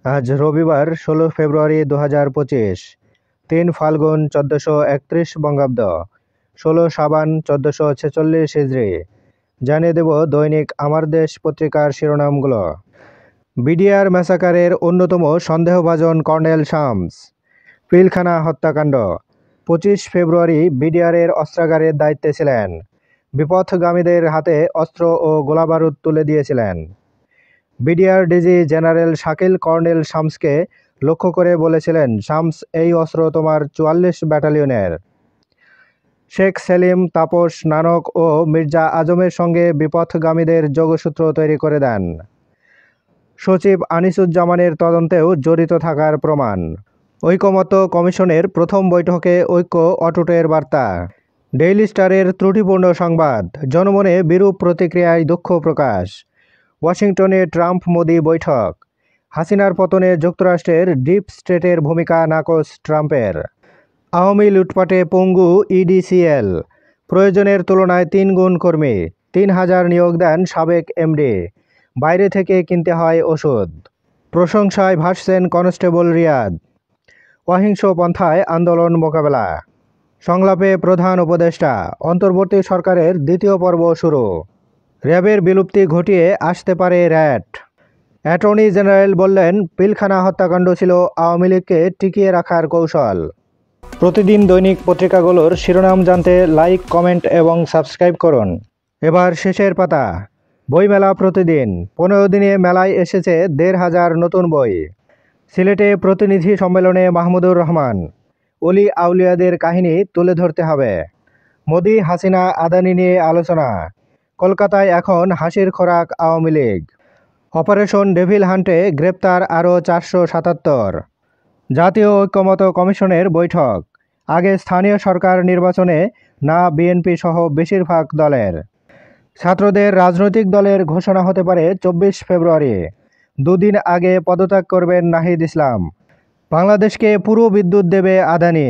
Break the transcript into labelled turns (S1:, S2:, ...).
S1: আজ রবিবার ১৬ ফেব্রুয়ারি ২০২৫, ৩ ফাল্গুন ১৪৩১ বঙ্গাব্দ, ১৬ সাবান ১৪৪৬ হিজরি। জানিয়ে দেব দৈনিক আমার দেশ পত্রিকার শিরোনামগুলো। বিডিআর ম্যাসাকারের অন্যতম সন্দেহভাজন কর্নেল শামস। পিলখানা হত্যাকাণ্ড। ২৫ ফেব্রুয়ারি বিডিআরের অস্ত্রাগারের দায়িত্বে ছিলেন। বিপথগামীদের হাতে অস্ত্র ও গোলাবারুদ তুলে দিয়েছিলেন। BDR DG general Shakil colonel শামসকে লক্ষ্য করে বলেছিলেন, শামস, এই অস্ত্র তোমার ৪৪ ব্যাটালিয়নের। শেখ সেলিম, তাপস, নানক ও মির্জা আজমের সঙ্গে বিপথগামীদের যোগসূত্র তৈরি করে দেন। সচিব আনিসুজ্জামানের তদন্তেও জড়িত থাকার প্রমাণ। ঐকমত্য কমিশনের প্রথম বৈঠকে ঐক্য অটুটের বার্তা। ডেইলি স্টারের ত্রুটিপূর্ণ সংবাদ, জনমনে বিরূপ প্রতিক্রিয়ায় দুঃখ প্রকাশ। ওয়াশিংটনে ট্রাম্প মোদি বৈঠক। হাসিনার পতনে যুক্তরাষ্ট্রের ডিপ স্টেটের ভূমিকা নাকচ ট্রাম্পের। আওয়ামী লুটপাটে পঙ্গু ইডিসিএল, প্রয়োজনের তুলনায় ৩ গুণ কর্মী, ৩,০০০ নিয়োগ দেন সাবেক এমডি, বাইরে থেকে কিনতে হয় ওষুধ। প্রশংসায় ভাসছেন কনস্টেবল রিয়াদ। অহিংস পন্থায় আন্দোলন মোকাবেলা। সংলাপে প্রধান উপদেষ্টা, অন্তর্বর্তী সরকারের দ্বিতীয় পর্ব শুরু। র্যাবের বিলুপ্তি ঘটিয়ে আসতে পারে র্যাট। অ্যাটর্নি জেনারেল বললেন, পিলখানা হত্যাকাণ্ড ছিল আওয়ামী লীগকে টিকিয়ে রাখার কৌশল। প্রতিদিন দৈনিক পত্রিকাগুলোর শিরোনাম জানতে লাইক, কমেন্ট এবং সাবস্ক্রাইব করুন। এবার শেষের পাতা। বইমেলা প্রতিদিন। ১৫ দিনে মেলায় এসেছে ১,৫০০ নতুন বই। সিলেটে প্রতিনিধি সম্মেলনে মাহমুদুর রহমান, অলি আউলিয়াদের কাহিনী তুলে ধরতে হবে। মোদি, হাসিনা, আদানি নিয়ে আলোচনা। কলকাতায় এখন হাসির খোরাক আওয়ামী লীগ। অপারেশন ডেভিল হান্টে গ্রেপ্তার আরও ৪৭৭। জাতীয় ঐকমত্য কমিশনের বৈঠক। আগে স্থানীয় সরকার নির্বাচনে না বিএনপি সহ বেশিরভাগ দলের। ছাত্রদের রাজনৈতিক দলের ঘোষণা হতে পারে ২৪ ফেব্রুয়ারি। দুদিন আগে পদত্যাগ করবেন নাহিদ ইসলাম। বাংলাদেশকে পুরো বিদ্যুৎ দেবে আদানি।